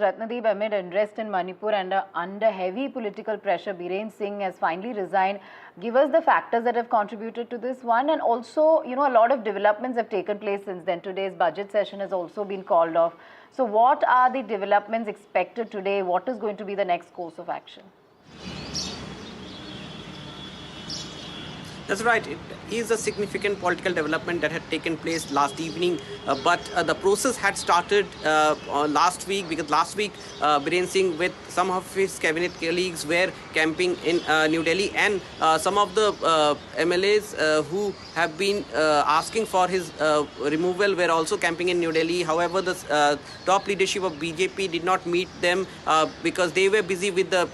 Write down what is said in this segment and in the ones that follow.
Ratnadeep, amid unrest in Manipur and under heavy political pressure, Biren Singh has finally resigned. Give us the factors that have contributed to this one, and also, a lot of developments have taken place since then. Today's budget session has also been called off. So what are the developments expected today? What is going to be the next course of action? That's right. It is a significant political development that had taken place last evening, but the process had started last week, because last week Biren Singh with some of his cabinet colleagues were camping in New Delhi, and some of the MLAs who have been asking for his removal were also camping in New Delhi. However, the top leadership of BJP did not meet them because they were busy with the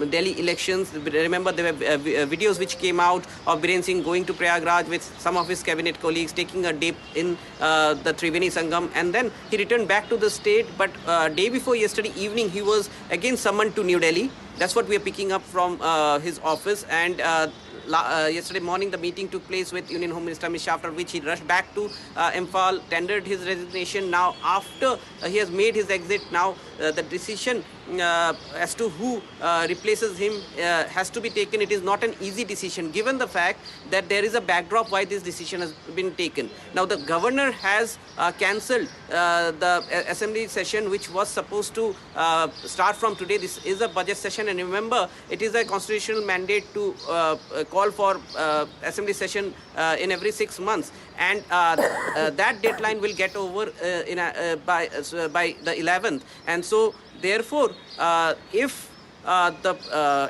Delhi elections. Remember, there were videos which came out of Biren Singh going to Prayagraj with some of his cabinet colleagues, taking a dip in the Triveni Sangam, and then he returned back to the state. But day before yesterday evening, he was again summoned to New Delhi. That's what we are picking up from his office. And yesterday morning, the meeting took place with Union Home Minister Amit Shah, after which he rushed back to Imphal, tendered his resignation. Now, after he has made his exit, now the decision as to who replaces him has to be taken. It is not an easy decision, given the fact that there is a backdrop why this decision has been taken. Now, the governor has cancelled the assembly session, which was supposed to start from today. This is a budget session, and remember, it is a constitutional mandate to call for assembly session in every 6 months, and that deadline will get over by the 11th. And so therefore, if the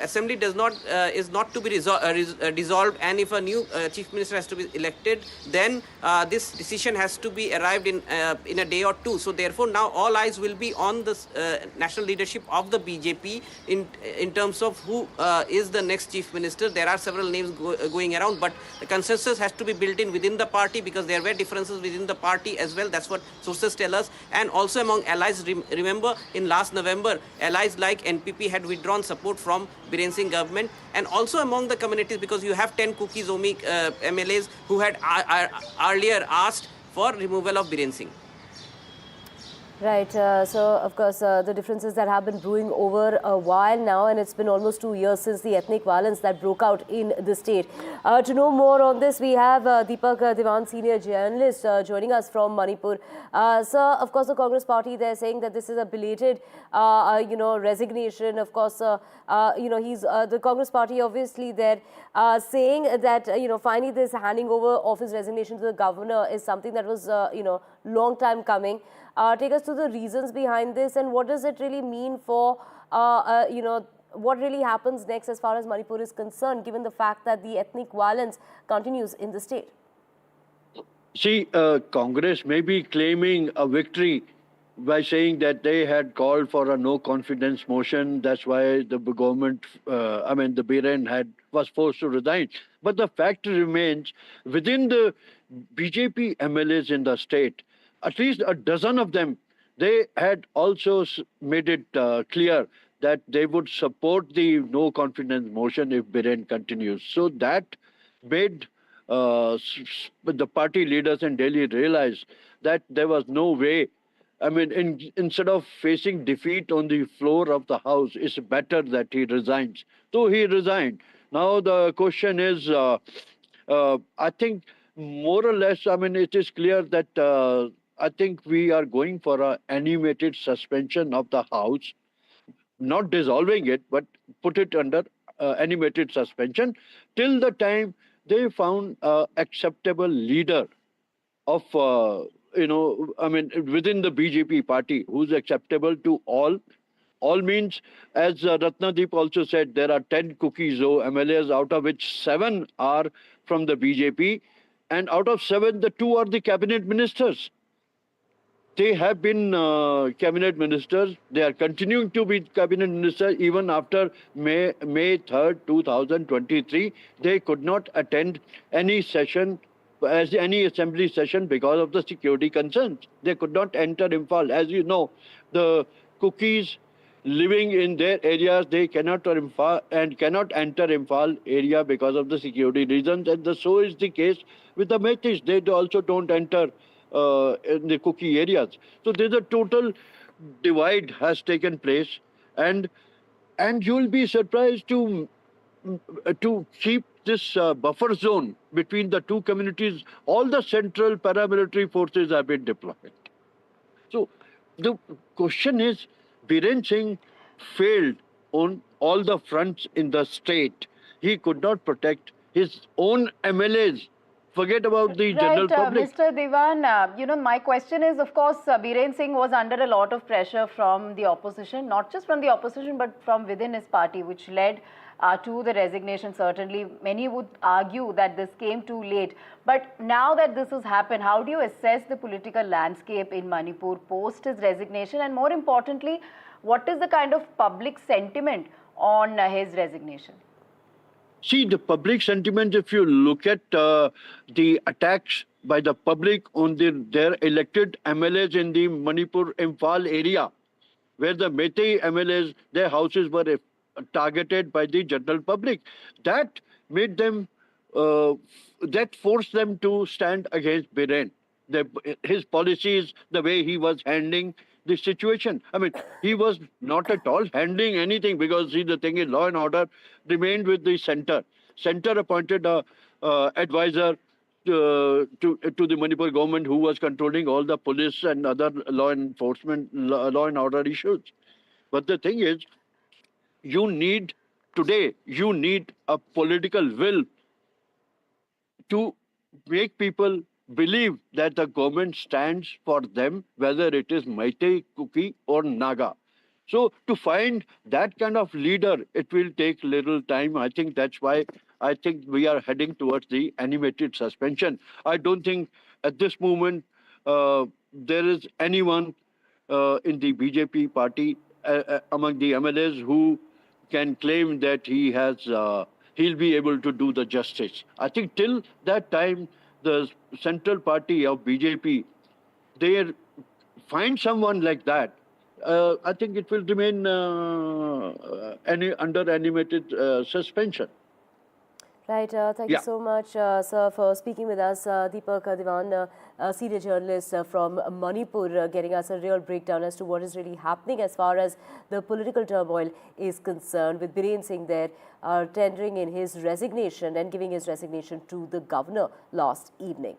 assembly is not to be dissolved, and if a new chief minister has to be elected, then this decision has to be arrived in a day or two. So therefore, now all eyes will be on the national leadership of the BJP in terms of who is the next chief minister. There are several names going around, but the consensus has to be built in within the party, because there were differences within the party as well. That's what sources tell us. And also among allies. Remember, in last November, allies like NPP had withdrawn support from Biren Singh government, and also among the communities, because you have 10 cookies MLAs who had earlier asked for removal of Biren Singh. Right. So, of course, the differences that have been brewing over a while now, and it's been almost 2 years since the ethnic violence that broke out in the state. To know more on this, we have Deepak Diwan, senior journalist, joining us from Manipur. Sir, of course, the Congress party, they're saying that this is a belated, resignation. Of course, he's the Congress party, obviously, they're saying that, finally this handing over of his resignation to the governor is something that was, long time coming. Take us through the reasons behind this, and what does it really mean for, what really happens next as far as Manipur is concerned, given the fact that the ethnic violence continues in the state? See, Congress may be claiming a victory by saying that they had called for a no confidence motion. That's why the government, the Biren was forced to resign. But the fact remains, within the BJP MLAs in the state, at least a dozen of them, they had also made it clear that they would support the no confidence motion if Biren continues. So that made the party leaders in Delhi realize that there was no way. Instead of facing defeat on the floor of the House, it's better that he resigns. So he resigned. Now the question is, I think more or less, it is clear that I think we are going for an animated suspension of the House, not dissolving it, but put it under animated suspension till the time they found an acceptable leader of, within the BJP party, who's acceptable to all. All means, as Ratnadeep also said, there are 10 cookies MLAs, out of which 7 are from the BJP, and out of 7, the 2 are the cabinet ministers. They have been cabinet ministers. They are continuing to be cabinet ministers even after May 3rd, 2023. They could not attend any session, any assembly session, because of the security concerns. They could not enter Imphal. As you know, the cookies living in their areas, they cannot enter Imphal area because of the security reasons. And so is the case with the Metis. They also don't enter in the cookie areas. So there's a total divide has taken place, and you'll be surprised to keep this buffer zone between the two communities. All the central paramilitary forces have been deployed. So the question is, Biren Singh failed on all the fronts in the state. He could not protect his own MLAs. Forget about the general Right, public. Mr. Diwan, my question is, of course, Biren Singh was under a lot of pressure from the opposition, not just from the opposition, but from within his party, which led to the resignation. Certainly, many would argue that this came too late. But now that this has happened, how do you assess the political landscape in Manipur post his resignation? And more importantly, what is the kind of public sentiment on his resignation? See, the public sentiment, if you look at the attacks by the public on their elected MLAs in the Manipur Imphal area, where the Meitei MLAs, their houses were targeted by the general public, that made them, that forced them to stand against Biren. His policies, the way he was handling the situation. I mean, he was not at all handling anything, because see, the thing is, law and order remained with the center. Center appointed a advisor to the Manipur government, who was controlling all the police and other law enforcement, law and order issues. But the thing is, you need a political will to make people believe that the government stands for them, whether it is Meitei, Kuki or Naga. So to find that kind of leader, it will take little time. I think that's why I think we are heading towards the animated suspension. I don't think at this moment there is anyone in the BJP party among the MLAs who can claim that he'll be able to do the justice. I think till that time, the central party of BJP, they find someone like that. I think it will remain under animated suspension. Right, thank you so much, sir, for speaking with us. Deepak Diwan, senior journalist from Manipur, getting us a real breakdown as to what is really happening as far as the political turmoil is concerned, with Biren Singh there tendering in his resignation and giving his resignation to the governor last evening.